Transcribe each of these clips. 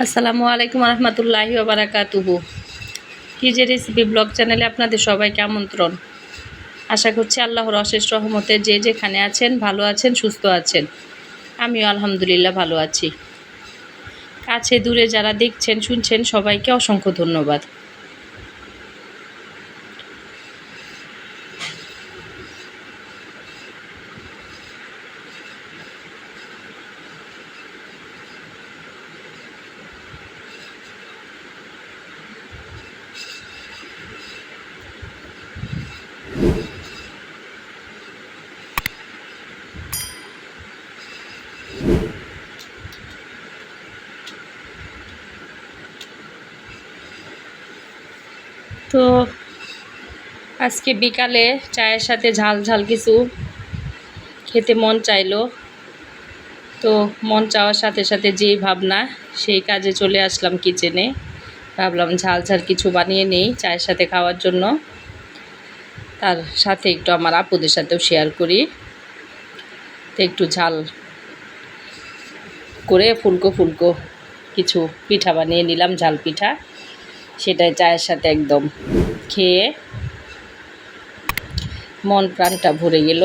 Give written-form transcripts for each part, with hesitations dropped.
আসসালামু আলাইকুম রহমতুল্লাহি ওয়া বারাকাতুহু। কি যে রেসিপি ব্লগ চ্যানেলে আপনাদের সবাইকে আমন্ত্রণ। আশা করছি আল্লাহর অশেষ রহমতে যে যেখানে আছেন ভালো আছেন, সুস্থ আছেন। আমিও আলহামদুলিল্লাহ ভালো আছি। কাছে দূরে যারা দেখছেন শুনছেন সবাইকে অসংখ্য ধন্যবাদ। তো আজকে বিকালে চায়ের সাথে ঝাল ঝাল কিছু খেতে মন চাইলো। তো মন চাওয়ার সাথে সাথে যেই ভাবনা সেই কাজে চলে আসলাম কিচেনে। ভাবলাম ঝাল ঝাল কিছু বানিয়ে নেই চায়ের সাথে খাওয়ার জন্য, তার সাথে একটু আমার আপুদের সাথেও শেয়ার করি। তো একটু ঝাল করে ফুলকো ফুলকো কিছু পিঠা বানিয়ে নিলাম, ঝাল পিঠা। সেটাই চায়ের সাথে একদম খেয়ে মন প্রাণটা ভরে গেল।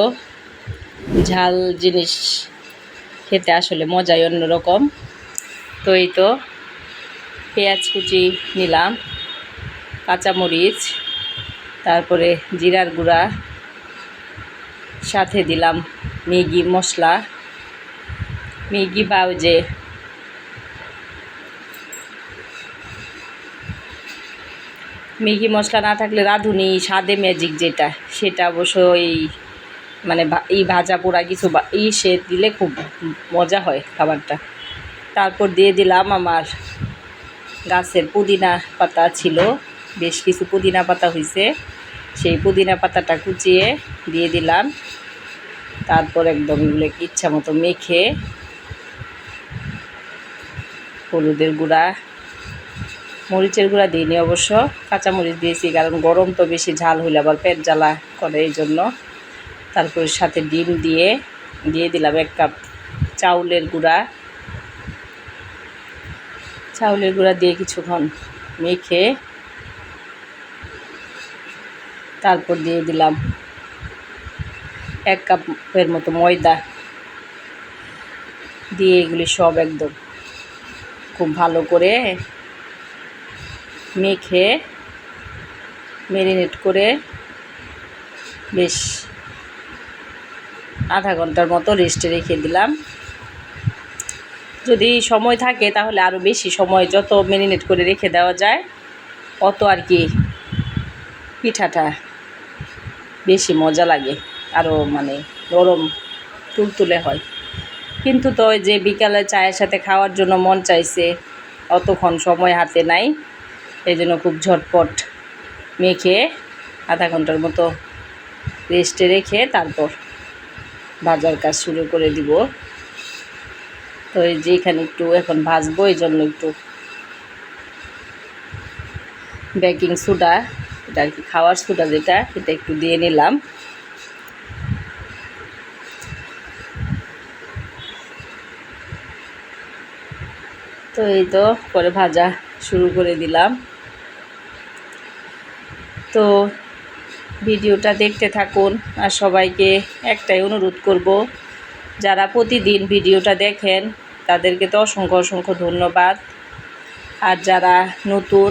ঝাল জিনিস খেতে আসলে মজাই অন্যরকম। তো এই তো পেঁয়াজ কুচি নিলাম, কাঁচামরিচ, তারপরে জিরার গুঁড়া, সাথে দিলাম ম্যাগি মশলা, ম্যাগি বা ওই যে ম্যাগি মশলা না থাকলে রাঁধুনি স্বাদে ম্যাজিক যেটা, সেটা অবশ্যই মানে এই ভাজা পোড়া কিছু সে দিলে খুব মজা হয় খাবারটা। তারপর দিয়ে দিলাম আমার গাছের পুদিনা পাতা ছিল, বেশ কিছু পুদিনা পাতা হয়েছে, সেই পুদিনা পাতাটা কুচিয়ে দিয়ে দিলাম। তারপর একদম এগুলো ইচ্ছা মতো মেখে হলুদের গুঁড়া, মরিচের গুঁড়া দিইনি অবশ্য, কাঁচামরিচ দিয়েছি কারণ গরম তো বেশি ঝাল হইলে আবার পেট জ্বালা করে এই জন্য। তারপরে সাথে ডিম দিয়ে দিলাম 1 কাপ চাউলের গুঁড়া দিয়ে কিছুক্ষণ মেখে তারপর দিয়ে দিলাম 1 কাপের মতো ময়দা দিয়ে এগুলি সব একদম খুব ভালো করে মেখে ম্যারিনেট করে বেশ আধা ঘন্টার মতো রেস্টে রেখে দিলাম। যদি সময় থাকে তাহলে আরও বেশি সময়, যত ম্যারিনেট করে রেখে দেওয়া যায় অত আর কি পিঠাটা বেশি মজা লাগে, আরও মানে নরম তুলতুলে হয়। কিন্তু তো ওই যে বিকালে চায়ের সাথে খাওয়ার জন্য মন চাইছে, অতক্ষণ সময় হাতে নাই, এই জন্য খুব ঝটপট মেখে আধা ঘন্টার মতো রেস্টে রেখে তারপর ভাজার কাজ শুরু করে দিব। তো এই যে এখানে একটু এখন ভাজবো, এই জন্য একটু বেকিং সোডা, এটা আর কি খাওয়ার সোডা যেটা, এটা একটু দিয়ে নিলাম। তো এই তো পরে ভাজা শুরু করে দিলাম। তো ভিডিওটা দেখতে থাকুন, আর সবাইকে একটাই অনুরোধ করব, যারা প্রতিদিন ভিডিওটা দেখেন তাদেরকে তো অসংখ্য অসংখ্য ধন্যবাদ। আর যারা নতুন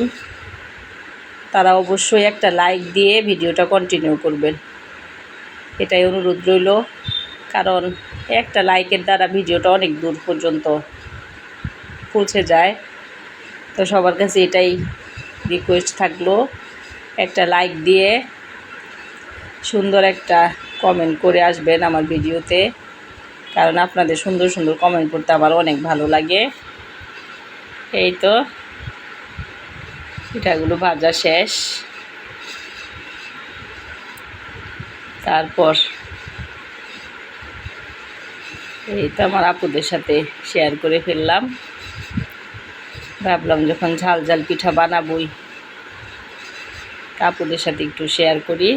তারা অবশ্যই একটা লাইক দিয়ে ভিডিওটা কন্টিনিউ করবেন, এটাই অনুরোধ রইল। কারণ একটা লাইকের দ্বারা ভিডিওটা অনেক দূর পর্যন্ত পৌঁছে যায়। তো সবার কাছে এটাই রিকোয়েস্ট থাকলো, একটা লাইক দিয়ে সুন্দর একটা কমেন্ট করে আসবেন আমার ভিডিওতে, কারণ আপনাদের সুন্দর সুন্দর কমেন্ট করতে আমার অনেক ভালো লাগে। এই তো পিঠাগুলো ভাজা শেষ, তারপর এই তো আমার আপুদের সাথে শেয়ার করে ফেললাম। ভাবলাম যখন ঝাল ঝাল পিঠা বানাবই, আপুদের সাথে একটু শেয়ার করি।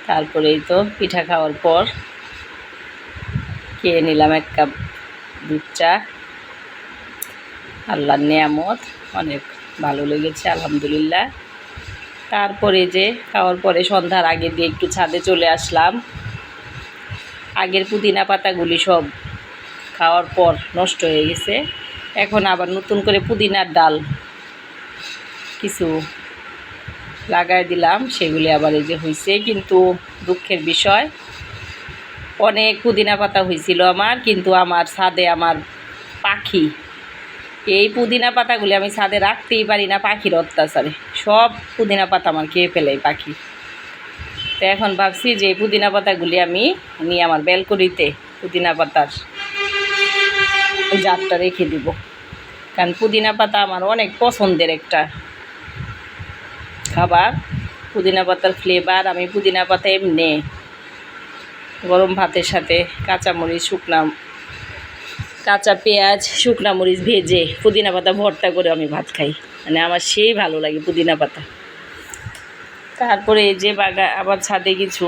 তারপরে এই তো পিঠা খাওয়ার পর খেয়ে নিলাম 1 কাপ দুধ চা। আল্লাহর নেয়ামত, অনেক ভালো লেগেছে আলহামদুলিল্লাহ। তারপরে যে খাওয়ার পরে সন্ধ্যার আগে দিয়ে একটু ছাদে চলে আসলাম। আগের পুদিনা পাতাগুলি সব খাওয়ার পর নষ্ট হয়ে গেছে, এখন আবার নতুন করে পুদিনার ডাল কিছু লাগাই দিলাম, সেগুলি আবার এই যে হয়েছে। কিন্তু দুঃখের বিষয়, অনেক পুদিনা পাতা হয়েছিল আমার, কিন্তু আমার ছাদে আমার পাখি, এই পুদিনা পাতাগুলি আমি ছাদে রাখতেই পারি না পাখির অত্যাচারে, সব পুদিনা পাতা আমার খেয়ে ফেলে পাখি। তো এখন ভাবছি যে পুদিনা পাতাগুলি আমি নিয়ে আমার ব্যালকনিতে পুদিনা পাতার জাতটা রেখে দিব, কারণ পুদিনা পাতা আমার অনেক পছন্দের একটা খাবার। পুদিনা পাতার ফ্লেভার, আমি পুদিনা পাতা এমনি গরম ভাতের সাথে কাঁচামরিচ, কাঁচা পেঁয়াজ, শুকনা মরিচ ভেজে পুদিনা পাতা ভর্তা করে আমি ভাত খাই, মানে আমার সেই ভালো লাগে পুদিনা পাতা। তারপরে এই যে আবার ছাদে কিছু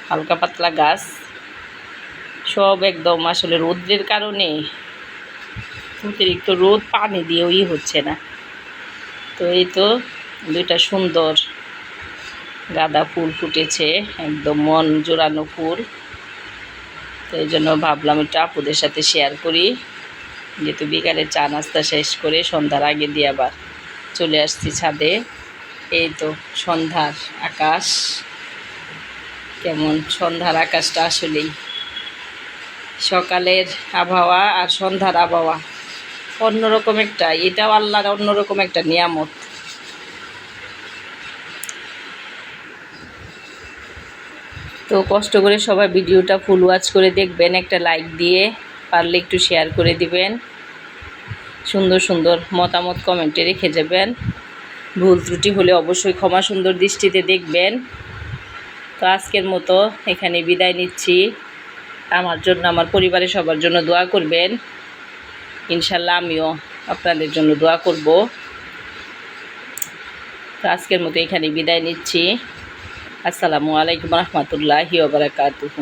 হালকা পাতলা গাছ, সব একদম আসলে রৌদ্রের কারণে অতিরিক্ত রোদ, পানি দিয়েও হচ্ছে না। তো এই তো দুইটা সুন্দর গাঁদা ফুল ফুটেছে, একদম মন জোড়ানো ফুল। তো এই জন্য ভাবলাম একটু আপুদের সাথে শেয়ার করি, যেহেতু বিকালে চা নাস্তা শেষ করে সন্ধ্যার আগে দিয়ে আবার চলে আসছি ছাদে। এই তো সন্ধ্যার আকাশ, কেমন সন্ধ্যার আকাশটা, আসলেই সকালের আবহাওয়া আর সন্ধ্যার আবহাওয়া অন্যরকম একটা, এটাও আল্লাহর অন্যরকম একটা নিয়ামত। তো কষ্ট করে সবাই ভিডিওটা ফুল ওয়াচ করে দেখবেন, একটা লাইক দিয়ে, পারলে একটু শেয়ার করে দিবেন, সুন্দর সুন্দর মতামত কমেন্টে রেখে যাবেন। ভুল ত্রুটি হলে অবশ্যই ক্ষমা সুন্দর দৃষ্টিতে দেখবেন। তো আজকের মতো এখানে বিদায় নিচ্ছি। আমার জন্য, আমার পরিবারের সবার জন্য দোয়া করবেন, ইনশাল্লাহ আমিও আপনাদের জন্য দোয়া করব। তো আজকের মতো এখানে বিদায় নিচ্ছি। আসসালামু আলাইকুম রহমতুল্লাহি ওয়া বারাকাতুহু।